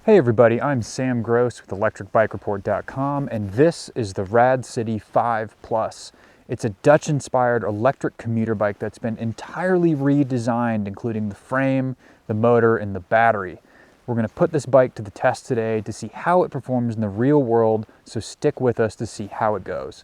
Hey everybody, I'm Sam Gross with electricbikereport.com, and this is the RadCity 5 Plus. It's a Dutch-inspired electric commuter bike that's been entirely redesigned, including the frame, the motor, and the battery. We're going to put this bike to the test today to see how it performs in the real world, so stick with us to see how it goes.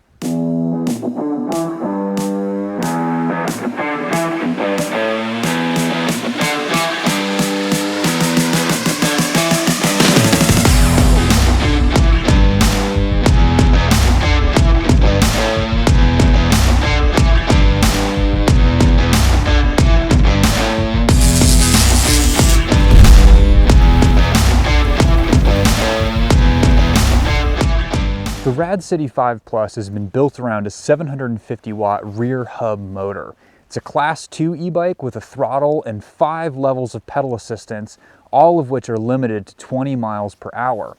The RadCity 5 Plus has been built around a 750 watt rear hub motor. It's a Class 2 e-bike with a throttle and 5 levels of pedal assistance, all of which are limited to 20 miles per hour.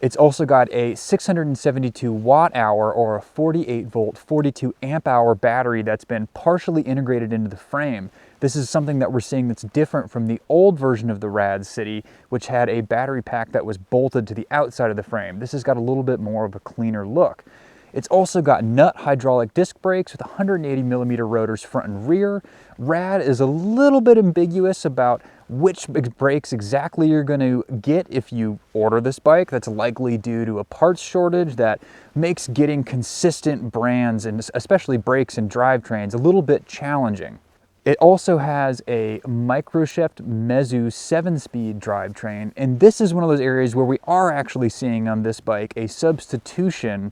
It's also got a 672 watt hour or a 48 volt, 42 amp hour battery that's been partially integrated into the frame. This is something that we're seeing that's different from the old version of the RadCity, which had a battery pack that was bolted to the outside of the frame. This has got a little bit more of a cleaner look. It's also got nut hydraulic disc brakes with 180 millimeter rotors front and rear. Rad is a little bit ambiguous about which brakes exactly you're going to get if you order this bike. That's likely due to a parts shortage that makes getting consistent brands, and especially brakes and drivetrains, a little bit challenging. It also has a microshift Mezzu 7-speed drivetrain, and this is one of those areas where we are actually seeing on this bike a substitution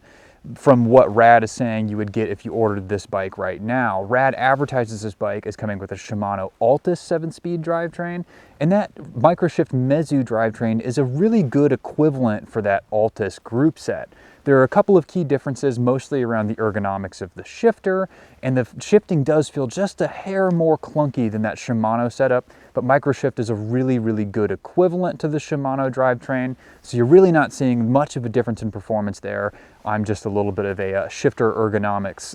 from what Rad is saying you would get if you ordered this bike right now. Rad advertises this bike as coming with a Shimano Altus 7-speed drivetrain, and that microshift Mezzu drivetrain is a really good equivalent for that Altus group set. There are a couple of key differences, mostly around the ergonomics of the shifter, and the shifting does feel just a hair more clunky than that Shimano setup, but microshift is a really, really good equivalent to the Shimano drivetrain, so you're really not seeing much of a difference in performance there. I'm just a little bit of a shifter ergonomics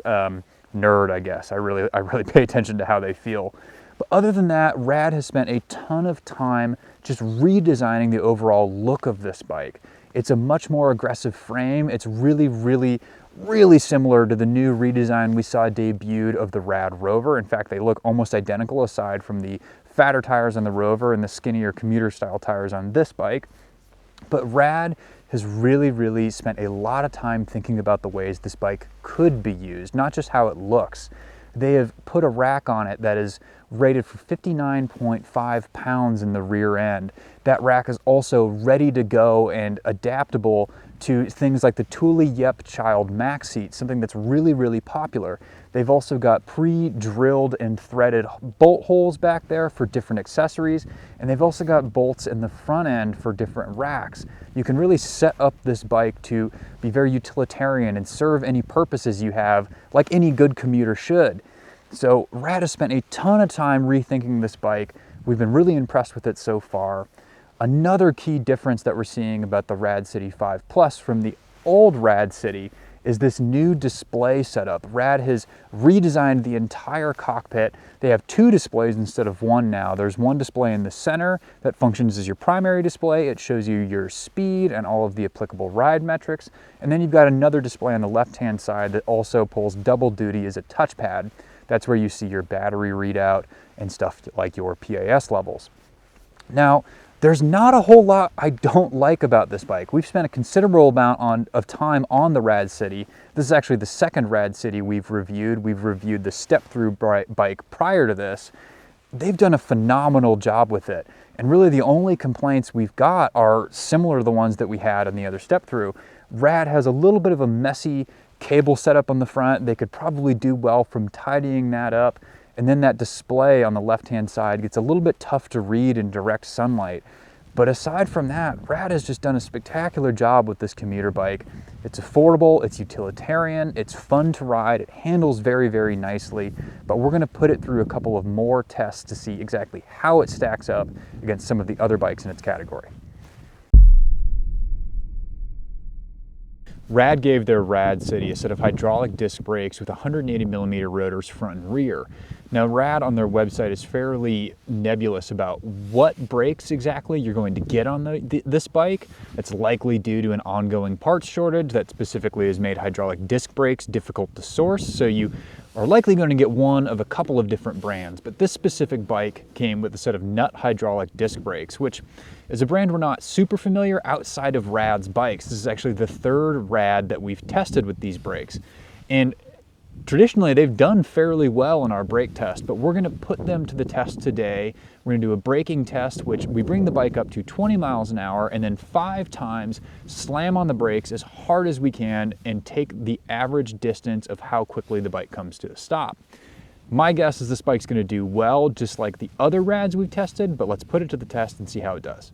nerd, I guess. I really pay attention to how they feel. But other than that, Rad has spent a ton of time just redesigning the overall look of this bike. It's a much more aggressive frame. It's really similar to the new redesign we saw debuted of the Rad Rover. In fact, they look almost identical aside from the fatter tires on the Rover and the skinnier commuter style tires on this bike. But Rad has really spent a lot of time thinking about the ways this bike could be used, not just how it looks. They have put a rack on it that is rated for 59.5 pounds in the rear end. That rack is also ready to go and adaptable to things like the Thule Yep Child Max seat, something that's really popular. They've also got pre-drilled and threaded bolt holes back there for different accessories, and they've also got bolts in the front end for different racks. You can really set up this bike to be very utilitarian and serve any purposes you have, like any good commuter should. So Rad has spent a ton of time rethinking this bike. We've been really impressed with it so far. Another key difference that we're seeing about the RadCity 5 Plus from the old RadCity is this new display setup. Rad has redesigned the entire cockpit. They have 2 displays instead of 1 now. There's one display in the center that functions as your primary display. It shows you your speed and all of the applicable ride metrics. And then you've got another display on the left-hand side that also pulls double duty as a touchpad. That's where you see your battery readout and stuff like your PAS levels. Now, there's not a whole lot I don't like about this bike. We've spent a considerable amount of time on the RadCity. This is actually the second RadCity we've reviewed. We've reviewed the step-through bike prior to this. They've done a phenomenal job with it. And really the only complaints we've got are similar to the ones that we had on the other step-through. Rad has a little bit of a messy cable setup on the front. They could probably do well from tidying that up. And then that display on the left-hand side gets a little bit tough to read in direct sunlight. But aside from that, Rad has just done a spectacular job with this commuter bike. It's affordable, it's utilitarian, it's fun to ride, it handles very nicely, but we're gonna put it through a couple of more tests to see exactly how it stacks up against some of the other bikes in its category. Rad gave their RadCity a set of hydraulic disc brakes with 180mm rotors front and rear. Now, Rad on their website is fairly nebulous about what brakes exactly you're going to get on this bike. That's likely due to an ongoing parts shortage that specifically has made hydraulic disc brakes difficult to source, so you are likely going to get one of a couple of different brands. But this specific bike came with a set of nut hydraulic disc brakes, which is a brand we're not super familiar outside of Rad's bikes. This is actually the third Rad that we've tested with these brakes. And traditionally, they've done fairly well in our brake test, but we're going to put them to the test today. We're going to do a braking test, which we bring the bike up to 20 miles an hour and then 5 times slam on the brakes as hard as we can and take the average distance of how quickly the bike comes to a stop. My guess is this bike's going to do well, just like the other Rads we've tested, but let's put it to the test and see how it does.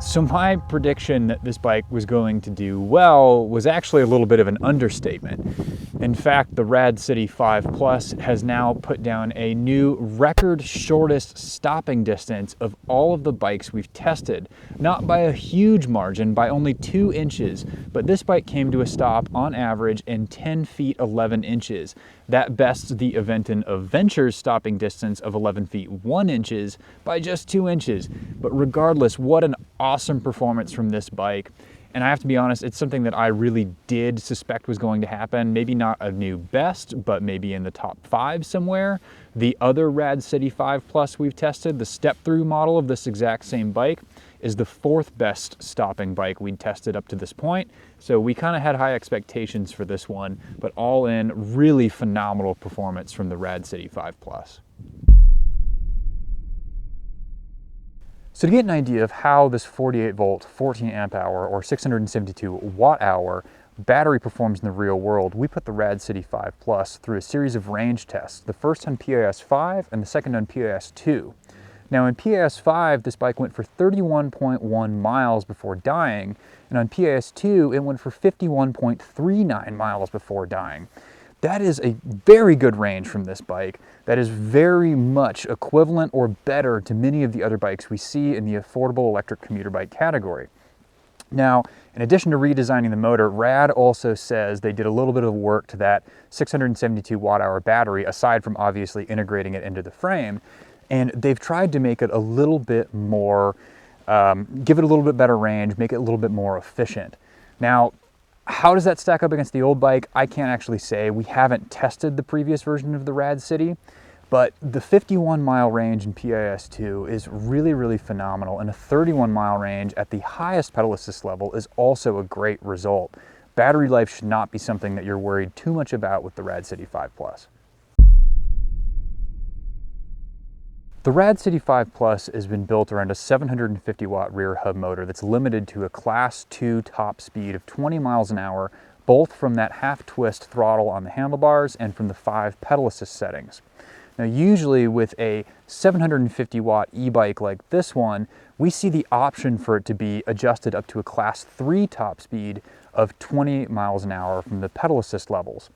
So my prediction that this bike was going to do well was actually a little bit of an understatement. In fact, the RadCity 5 Plus has now put down a new record shortest stopping distance of all of the bikes we've tested. Not by a huge margin, by only 2 inches, but this bike came to a stop on average in 10 feet 11 inches. That bests the Aventon Adventure's stopping distance of 11 feet 1 inches by just 2 inches. But regardless, what an awesome performance from this bike. And I have to be honest, it's something that I really did suspect was going to happen. Maybe not a new best, but maybe in the top 5 somewhere. The other RadCity 5 Plus we've tested, the step-through model of this exact same bike, is the 4th best stopping bike we'd tested up to this point. So we kind of had high expectations for this one, but all in, really phenomenal performance from the RadCity 5 Plus. So to get an idea of how this 48 volt, 14 amp hour, or 672 watt hour battery performs in the real world, we put the RadCity 5 Plus through a series of range tests, the first on PAS 5 and the second on PAS 2. Now in PAS 5, this bike went for 31.1 miles before dying, and on PAS 2, it went for 51.39 miles before dying. That is a very good range from this bike. That is very much equivalent or better to many of the other bikes we see in the affordable electric commuter bike category. Now, in addition to redesigning the motor, Rad also says they did a little bit of work to that 672 watt-hour battery, aside from obviously integrating it into the frame, and they've tried to make it a little bit more, give it a little bit better range, make it a little bit more efficient. Now, how does that stack up against the old bike? I can't actually say. We haven't tested the previous version of the RadCity, but the 51-mile range in PAS2 is really, really phenomenal, and a 31-mile range at the highest pedal assist level is also a great result. Battery life should not be something that you're worried too much about with the RadCity 5 Plus. The RadCity 5 Plus has been built around a 750 watt rear hub motor that's limited to a Class 2 top speed of 20 miles an hour, both from that half twist throttle on the handlebars and from the 5 pedal assist settings. Now usually with a 750 watt e-bike like this one, we see the option for it to be adjusted up to a Class 3 top speed of 20 miles an hour from the pedal assist levels.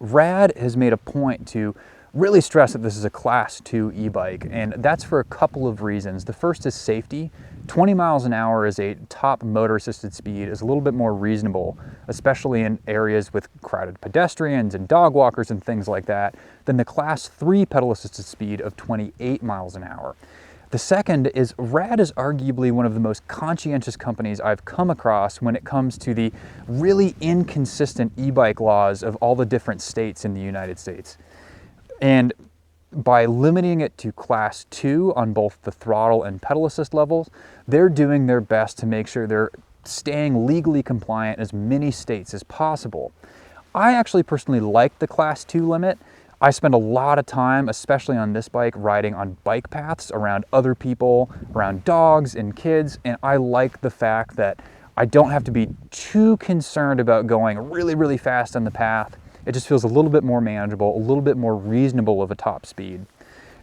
Rad has made a point to really stress that this is a Class 2 e-bike, and that's for a couple of reasons. The first is safety. 20 miles an hour as a top motor-assisted speed is a little bit more reasonable, especially in areas with crowded pedestrians and dog walkers and things like that, than the Class 3 pedal-assisted speed of 28 miles an hour. The second is Rad is arguably one of the most conscientious companies I've come across when it comes to the really inconsistent e-bike laws of all the different states in the United States. And by limiting it to Class 2 on both the throttle and pedal assist levels, they're doing their best to make sure they're staying legally compliant in as many states as possible. I actually personally like the Class 2 limit. I spend a lot of time, especially on this bike, riding on bike paths around other people, around dogs and kids, and I like the fact that I don't have to be too concerned about going really, really fast on the path. It just feels a little bit more manageable, a little bit more reasonable of a top speed.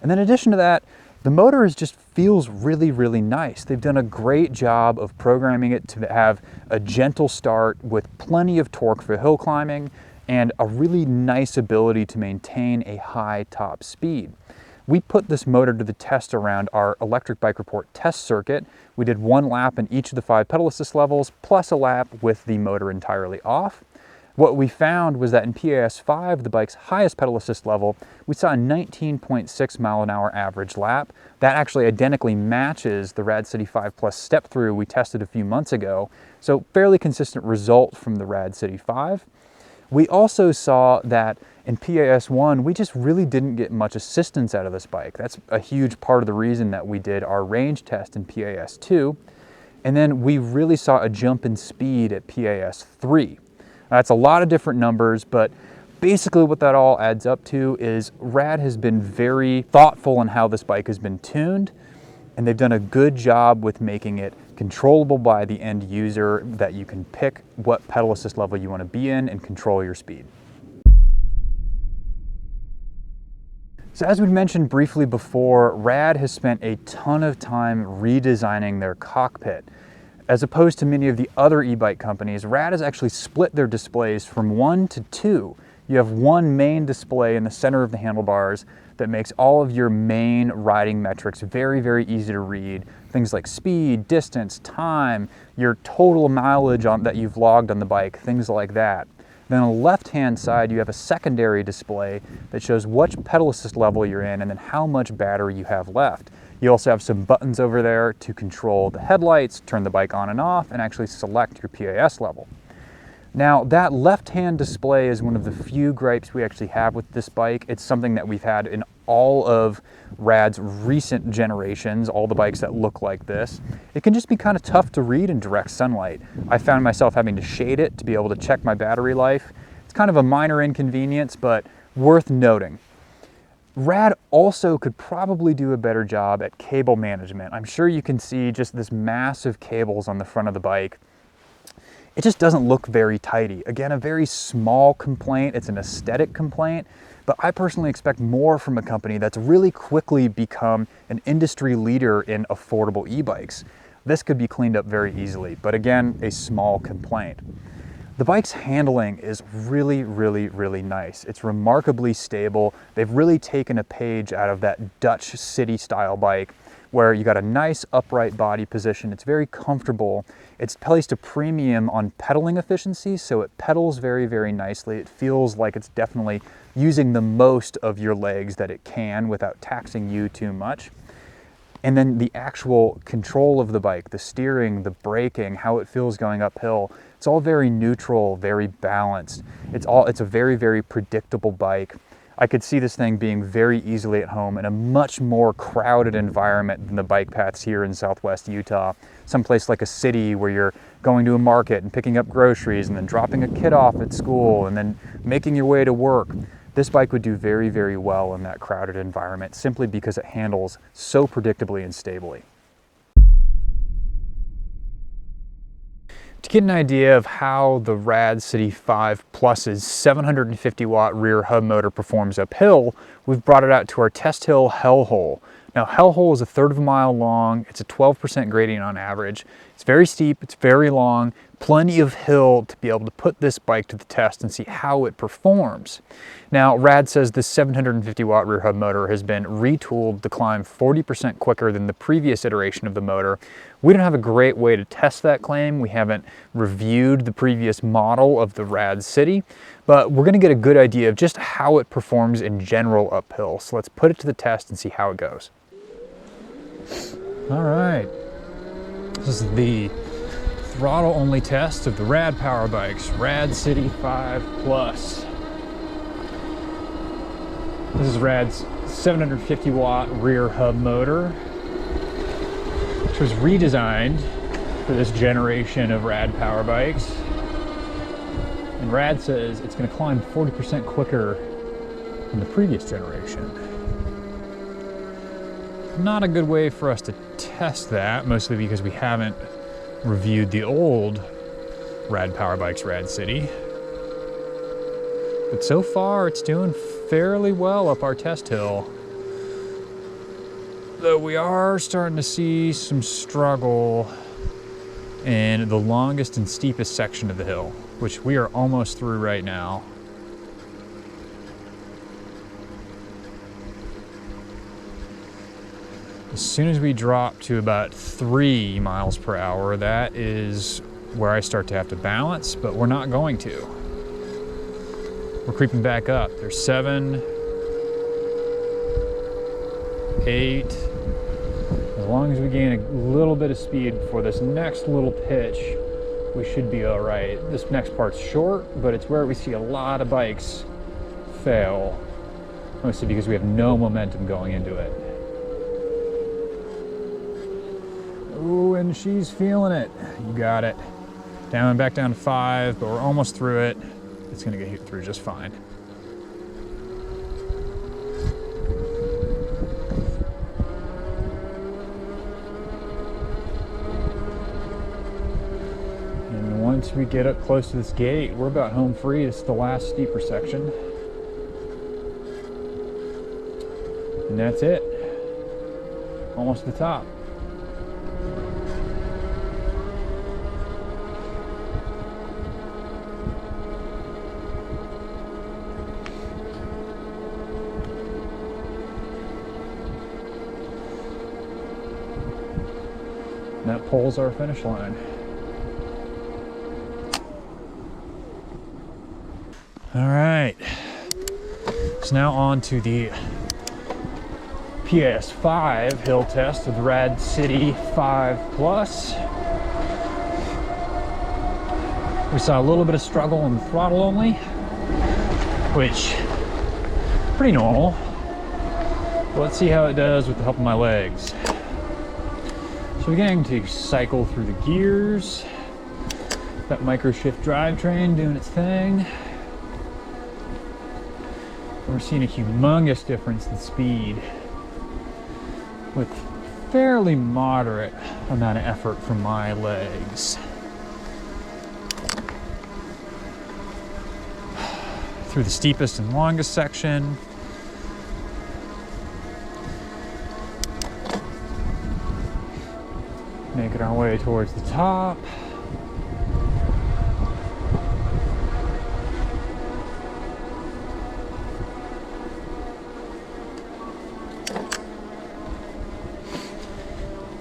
And then in addition to that, The motor just feels really, really nice. They've done a great job of programming it to have a gentle start with plenty of torque for hill climbing and a really nice ability to maintain a high top speed. We put this motor to the test around our Electric Bike Report test circuit. We did 1 lap in each of the 5 pedal assist levels, plus a lap with the motor entirely off. What we found was that in PAS 5, the bike's highest pedal assist level, we saw a 19.6 mile an hour average lap. That actually identically matches the RadCity 5 Plus step through we tested a few months ago. So fairly consistent result from the RadCity 5. We also saw that in PAS 1, we just really didn't get much assistance out of this bike. That's a huge part of the reason that we did our range test in PAS 2. And then we really saw a jump in speed at PAS 3. That's a lot of different numbers, but basically what that all adds up to is Rad has been very thoughtful in how this bike has been tuned, and they've done a good job with making it controllable by the end user, that you can pick what pedal assist level you want to be in and control your speed. So as we mentioned briefly before, Rad has spent a ton of time redesigning their cockpit. As opposed to many of the other e-bike companies, Rad has actually split their displays from 1 to 2. You have one main display in the center of the handlebars that makes all of your main riding metrics very, very easy to read. Things like speed, distance, time, your total mileage that you've logged on the bike, things like that. Then on the left-hand side, you have a secondary display that shows which pedal assist level you're in and then how much battery you have left. You also have some buttons over there to control the headlights, turn the bike on and off, and actually select your PAS level. Now, that left-hand display is one of the few gripes we actually have with this bike. It's something that we've had in all of Rad's recent generations, all the bikes that look like this. It can just be kind of tough to read in direct sunlight. I found myself having to shade it to be able to check my battery life. It's kind of a minor inconvenience, but worth noting. Rad also could probably do a better job at cable management. I'm sure you can see just this massive cables on the front of the bike. It just doesn't look very tidy. Again, a very small complaint. It's an aesthetic complaint, but I personally expect more from a company that's really quickly become an industry leader in affordable e-bikes. This could be cleaned up very easily, but again, a small complaint. The bike's handling is really, really, really nice. It's remarkably stable. They've really taken a page out of that Dutch city style bike where you got a nice upright body position. It's very comfortable. It's placed a premium on pedaling efficiency, so it pedals very, very nicely. It feels like it's definitely using the most of your legs that it can without taxing you too much. And then the actual control of the bike, the steering, the braking, how it feels going uphill, it's all very neutral, very balanced. It's a very, very predictable bike. I could see this thing being very easily at home in a much more crowded environment than the bike paths here in Southwest Utah. Someplace like a city where you're going to a market and picking up groceries and then dropping a kid off at school and then making your way to work. This bike would do very, very well in that crowded environment simply because it handles so predictably and stably. To get an idea of how the RadCity 5 Plus's 750 watt rear hub motor performs uphill, we've brought it out to our test hill Hellhole. Now Hellhole is a 1/3 of a mile long, it's a 12% gradient on average. It's very steep, it's very long, plenty of hill to be able to put this bike to the test and see how it performs. Now Rad says this 750 watt rear hub motor has been retooled to climb 40% quicker than the previous iteration of the motor. We don't have a great way to test that claim. We haven't reviewed the previous model of the RadCity, but we're gonna get a good idea of just how it performs in general uphill. So let's put it to the test and see how it goes. All right, this is the throttle only test of the Rad Power Bikes RadCity 5 Plus. This is Rad's 750 watt rear hub motor, which was redesigned for this generation of Rad Power Bikes. And Rad says it's going to climb 40% quicker than the previous generation. Not a good way for us to test that, mostly because we haven't reviewed the old Rad Power Bikes RadCity. But so far it's doing fairly well up our test hill. Though we are starting to see some struggle in the longest and steepest section of the hill, which we are almost through right now. As soon as we drop to about 3 miles per hour, that is where I start to have to balance, but we're not going to. We're creeping back up. There's 7, 8. As long as we gain a little bit of speed before this next little pitch, we should be all right. This next part's short, but it's where we see a lot of bikes fail, mostly because we have no momentum going into it. Ooh, and she's feeling it. You got it. Back down to 5, but we're almost through it. It's gonna get through just fine. And once we get up close to this gate, we're about home free. This is the last steeper section. And that's it. Almost to the top. And that pulls our finish line. All right, so now on to the PAS 5 hill test of the RadCity 5 Plus. We saw a little bit of struggle on the throttle only, which pretty normal. But let's see how it does with the help of my legs. So we're getting to cycle through the gears. That micro shift drivetrain doing its thing. We're seeing a humongous difference in speed with fairly moderate amount of effort from my legs. Through the steepest and longest section. Making our way towards the top.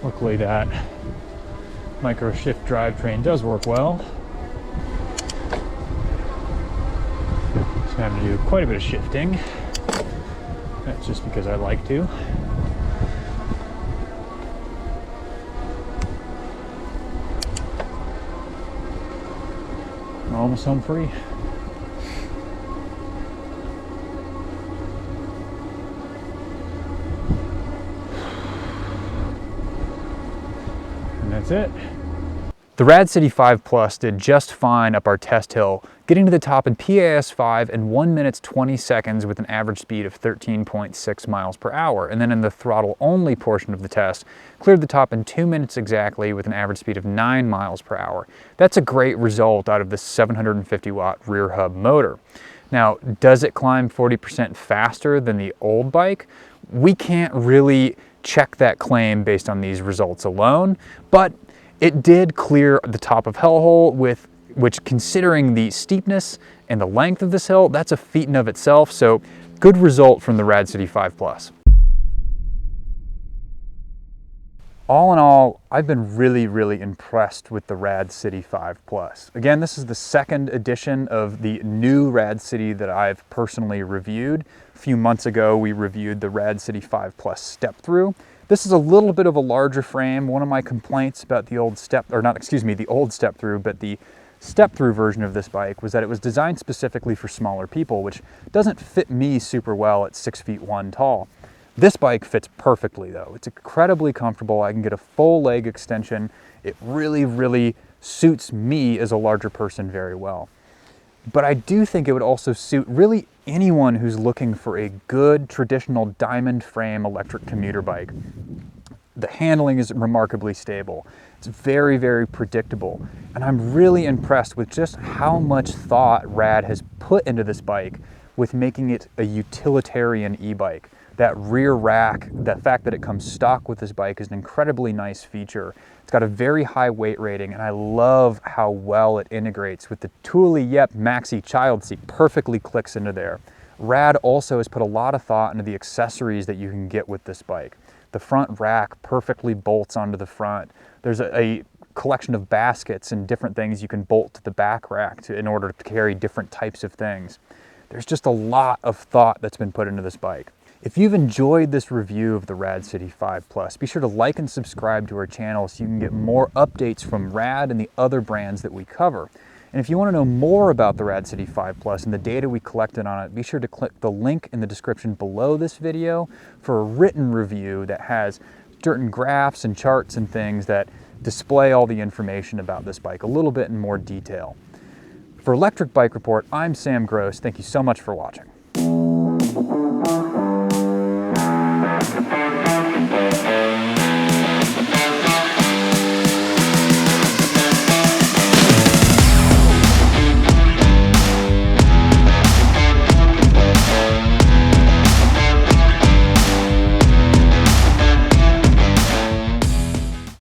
Luckily that micro shift drivetrain does work well. So I'm having to do quite a bit of shifting. That's just because I like to. We're almost home free. And that's it. The RadCity 5 Plus did just fine up our test hill, getting to the top in PAS 5 in 1 minute 20 seconds with an average speed of 13.6 miles per hour. And then in the throttle only portion of the test, cleared the top in 2 minutes exactly with an average speed of 9 miles per hour. That's a great result out of this 750 watt rear hub motor. Now, does it climb 40% faster than the old bike? We can't really check that claim based on these results alone, but it did clear the top of Hellhole, which considering the steepness and the length of this hill, that's a feat in of itself. So good result from the RadCity 5 Plus. All in all, I've been really impressed with the RadCity 5 Plus. Again, this is the second edition of the new RadCity that I've personally reviewed. A few months ago, we reviewed the RadCity 5 Plus step through. This is a little bit of a larger frame. One of my complaints about the old step, or not, excuse me, the old step through, but the step through version of this bike was that it was designed specifically for smaller people, which doesn't fit me super well at 6'1" tall. This bike fits perfectly though. It's incredibly comfortable. I can get a full leg extension. It really suits me as a larger person very well. But I do think it would also suit really anyone who's looking for a good traditional diamond frame electric commuter bike. The handling is remarkably stable. It's very predictable. And I'm really impressed with just how much thought Rad has put into this bike with making it a utilitarian e-bike. That rear rack, the fact that it comes stock with this bike, is an incredibly nice feature. It's got a very high weight rating, and I love how well it integrates with the Thule Yep Maxi child seat. Perfectly clicks into there. Rad also has put a lot of thought into the accessories that you can get with this bike. The front rack perfectly bolts onto the front. There's a collection of baskets and different things you can bolt to the back rack in order to carry different types of things. There's just a lot of thought that's been put into this bike. If you've enjoyed this review of the RadCity 5 Plus, be sure to like and subscribe to our channel so you can get more updates from Rad and the other brands that we cover. And if you want to know more about the RadCity 5 Plus and the data we collected on it, be sure to click the link in the description below this video for a written review that has certain graphs and charts and things that display all the information about this bike a little bit in more detail. For Electric Bike Report, I'm Sam Gross. Thank you so much for watching.